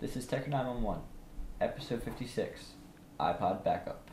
This is Tecker 911, episode 56, iPod Backup.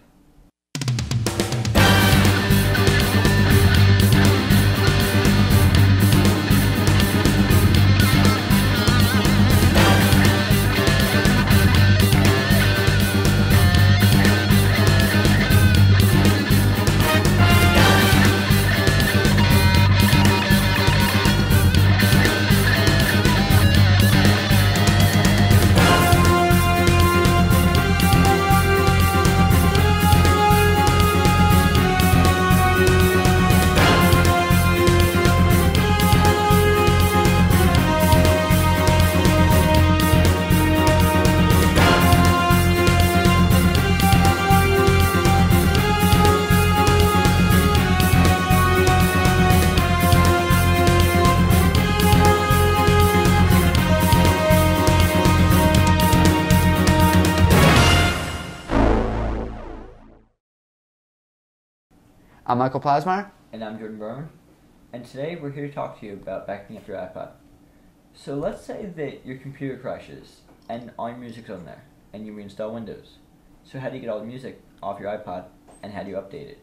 I'm Michael Plasmeier. And I'm Berman. And today we're here to talk to you about backing up your iPod. So let's say that your computer crashes and all your music's on there and you reinstall Windows. So how do you get all the music off your iPod and how do you update it?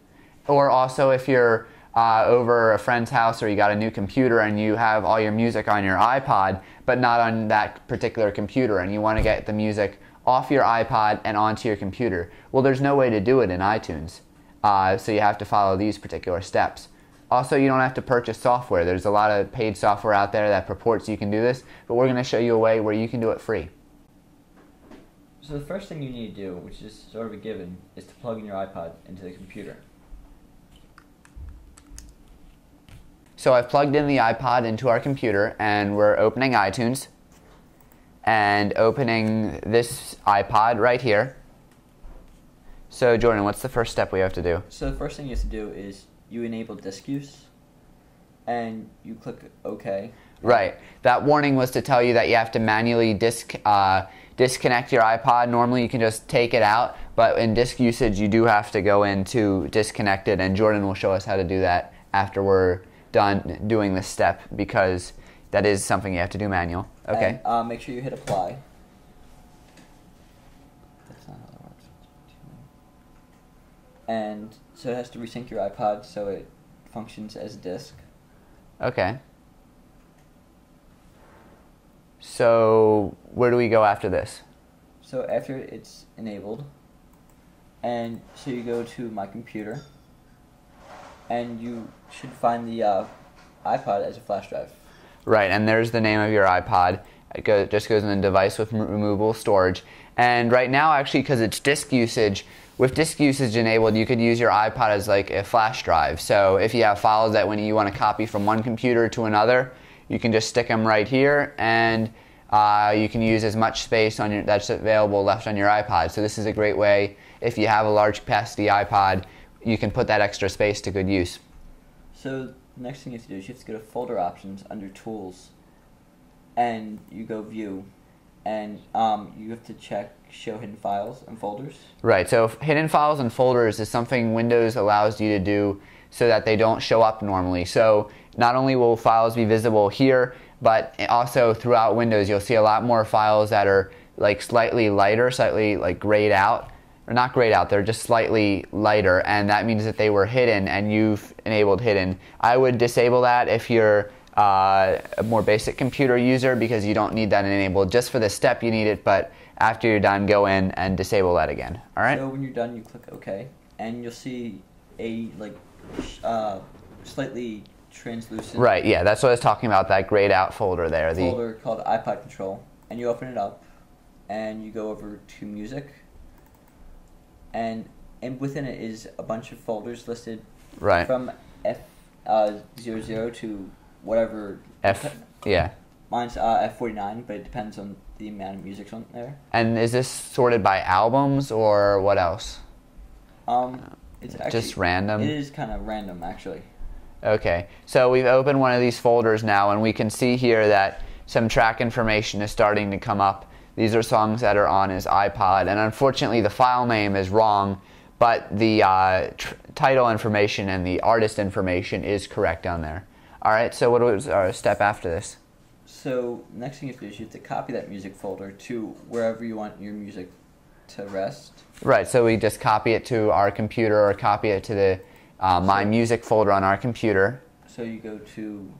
Or also if you're over a friend's house or you got a new computer and you have all your music on your iPod but not on that particular computer and you want to get the music off your iPod and onto your computer. Well, there's no way to do it in iTunes. So you have to follow these particular steps. Also, you don't have to purchase software. There's a lot of paid software out there that purports you can do this, but we're going to show you a way where you can do it free. So the first thing you need to do, which is sort of a given, is to plug in your iPod into the computer. So I've plugged in the iPod into our computer and we're opening iTunes and opening this iPod right here. So Jordan, what's the first step we have to do? So the first thing you have to do is you enable disk use and you click OK. Right. That warning was to tell you that you have to manually disconnect your iPod. Normally you can just take it out, but in disk usage you do have to go into disconnect it, and Jordan will show us how to do that after we're done doing this step, because that is something you have to do manual. Okay. And, make sure you hit apply. That's not how that works. And so it has to resync your iPod so it functions as a disk. Okay. So where do we go after this? So after it's enabled, and so you go to My Computer, and you should find the iPod as a flash drive. Right, and there's the name of your iPod. It just goes in the device with removable storage. And right now, actually, because it's disk usage, with disk usage enabled, you could use your iPod as like a flash drive. So if you have files that when you want to copy from one computer to another, you can just stick them right here, and you can use as much space on that's available left on your iPod. So this is a great way, if you have a large capacity iPod, you can put that extra space to good use. So the next thing you have to do is you have to go to Folder Options under Tools, and you go View, and you have to check Show Hidden Files and Folders. Right, so hidden files and folders is something Windows allows you to do so that they don't show up normally. So not only will files be visible here, but also throughout Windows you'll see a lot more files that are like slightly lighter, slightly like grayed out. Or not grayed out, they're just slightly lighter, and that means that they were hidden and you've enabled hidden. I would disable that if you're a more basic computer user, because you don't need that enabled. Just for this step you need it, but after you're done, go in and disable that again. All right? So when you're done, you click OK, and you'll see a slightly translucent Right, yeah, that's what I was talking about, that grayed out folder there. Folder called iPod Control, and you open it up, and you go over to Music, and within it is a bunch of folders listed from F00 to whatever. Yeah. Mine's F49, but it depends on the amount of music's on there. And is this sorted by albums or what else? It's actually just random? It is kind of random, actually. Okay, so we've opened one of these folders now, and we can see here that some track information is starting to come up. These are songs that are on his iPod, and unfortunately the file name is wrong, but the title information and the artist information is correct on there. Alright, so what was our step after this? So next thing you have to do is you have to copy that music folder to wherever you want your music to rest. Right, so we just copy it to our computer or copy it to the My Music folder on our computer. So you go to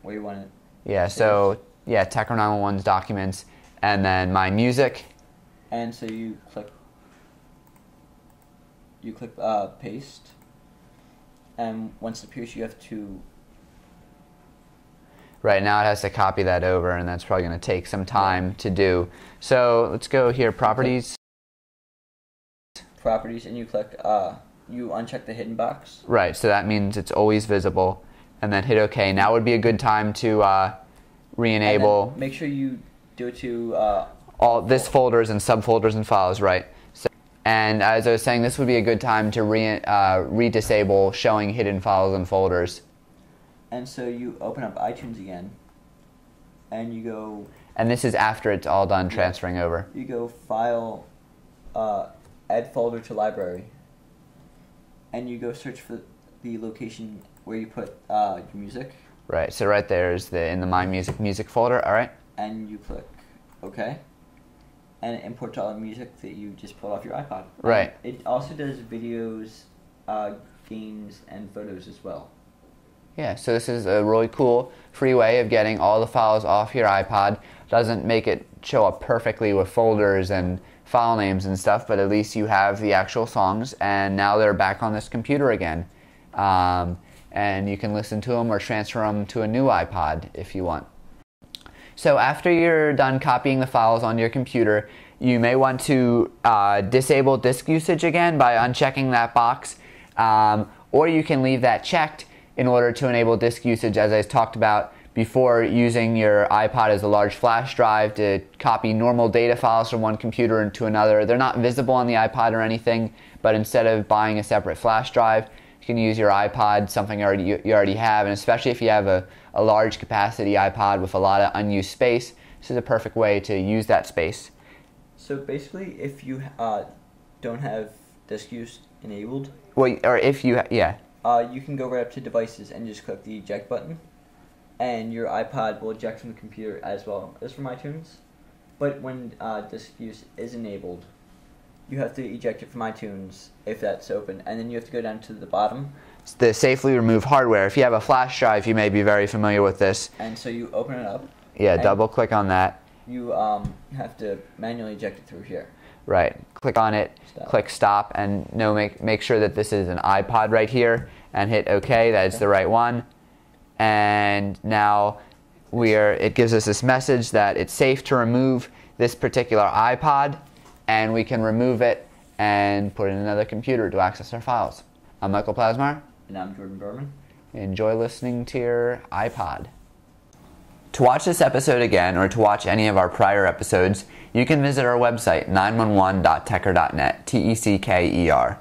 where you want it. Yeah, so yeah, Tecker 911's documents, and then My Music. And so you click paste, and once it appears, you have to. Right, now it has to copy that over, and that's probably going to take some time to do. So let's go here, Properties. Properties, and you click, you uncheck the hidden box. Right, so that means it's always visible, and then hit OK. Now would be a good time to re-enable. Make sure you do it to all this folders and subfolders and files, right? So, and as I was saying, this would be a good time to re-disable showing hidden files and folders. And so you open up iTunes again, and you go. And this is after it's all done transferring over. You go File, Add Folder to Library, and you go search for the location where you put your music. Right. So right there is in the My Music folder. All right. And you click OK, and it imports all the music that you just pulled off your iPod. Right. And it also does videos, games, and photos as well. Yeah, so this is a really cool free way of getting all the files off your iPod. Doesn't make it show up perfectly with folders and file names and stuff, but at least you have the actual songs, and now they're back on this computer again. And you can listen to them or transfer them to a new iPod if you want. So after you're done copying the files on your computer, you may want to disable disk usage again by unchecking that box, or you can leave that checked in order to enable disk usage, as I talked about before, using your iPod as a large flash drive to copy normal data files from one computer into another. They're not visible on the iPod or anything, but instead of buying a separate flash drive, you can use your iPod, something you already have, and especially if you have a large capacity iPod with a lot of unused space, this is a perfect way to use that space. So basically, if you don't have disk use enabled, well, or if you, you can go right up to Devices and just click the eject button, and your iPod will eject from the computer as well as from iTunes. But when disk use is enabled, you have to eject it from iTunes if that's open, and then you have to go down to the bottom. The safely remove hardware. If you have a flash drive, you may be very familiar with this. And so you open it up. Yeah, double click on that. You have to manually eject it through here. Right. Click on it, click stop, and make sure that this is an iPod right here, and hit OK. That's the right one. And now it gives us this message that it's safe to remove this particular iPod, and we can remove it and put it in another computer to access our files. I'm Michael Plasmeier. And I'm Jordan Berman. Enjoy listening to your iPod. To watch this episode again, or to watch any of our prior episodes, you can visit our website, 911.tecker.net, T-E-C-K-E-R.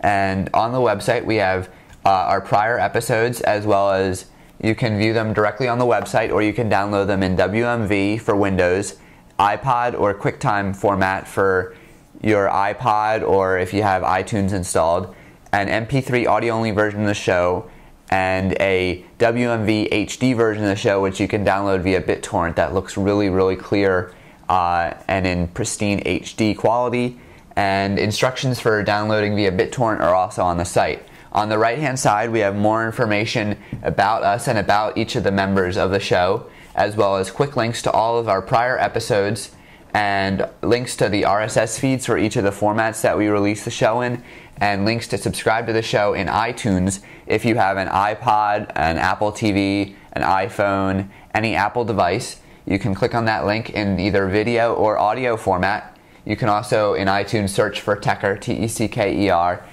And on the website, we have our prior episodes, as well as you can view them directly on the website, or you can download them in WMV for Windows, iPod or QuickTime format for your iPod, or if you have iTunes installed, an MP3 audio-only version of the show, and a WMV HD version of the show, which you can download via BitTorrent that looks really, really clear and in pristine HD quality. And instructions for downloading via BitTorrent are also on the site. On the right-hand side, we have more information about us and about each of the members of the show, as well as quick links to all of our prior episodes and links to the RSS feeds for each of the formats that we release the show in, and links to subscribe to the show in iTunes if you have an iPod, an Apple TV, an iPhone, any Apple device. You can click on that link in either video or audio format. You can also, in iTunes, search for Tecker, T-E-C-K-E-R,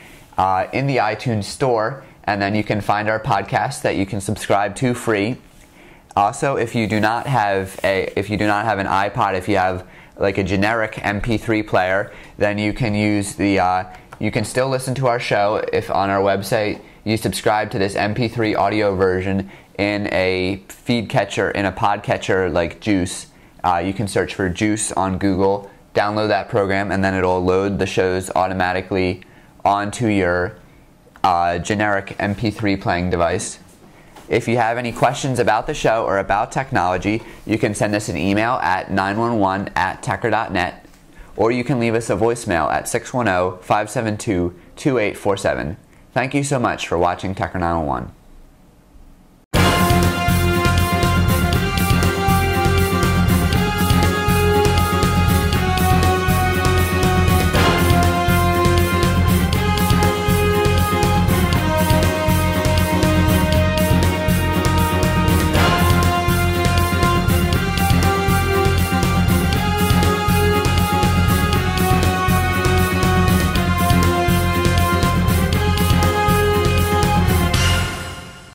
in the iTunes store, and then you can find our podcast that you can subscribe to free. Also, if you do not have an iPod, if you have like a generic MP3 player, then you can use you can still listen to our show if on our website you subscribe to this MP3 audio version in a feed catcher, in a podcatcher like Juice. You can search for Juice on Google, download that program, and then it'll load the shows automatically onto your generic MP3 playing device. If you have any questions about the show or about technology, you can send us an email at 911@tecker.net, or you can leave us a voicemail at 610-572-2847. Thank you so much for watching Tecker 911.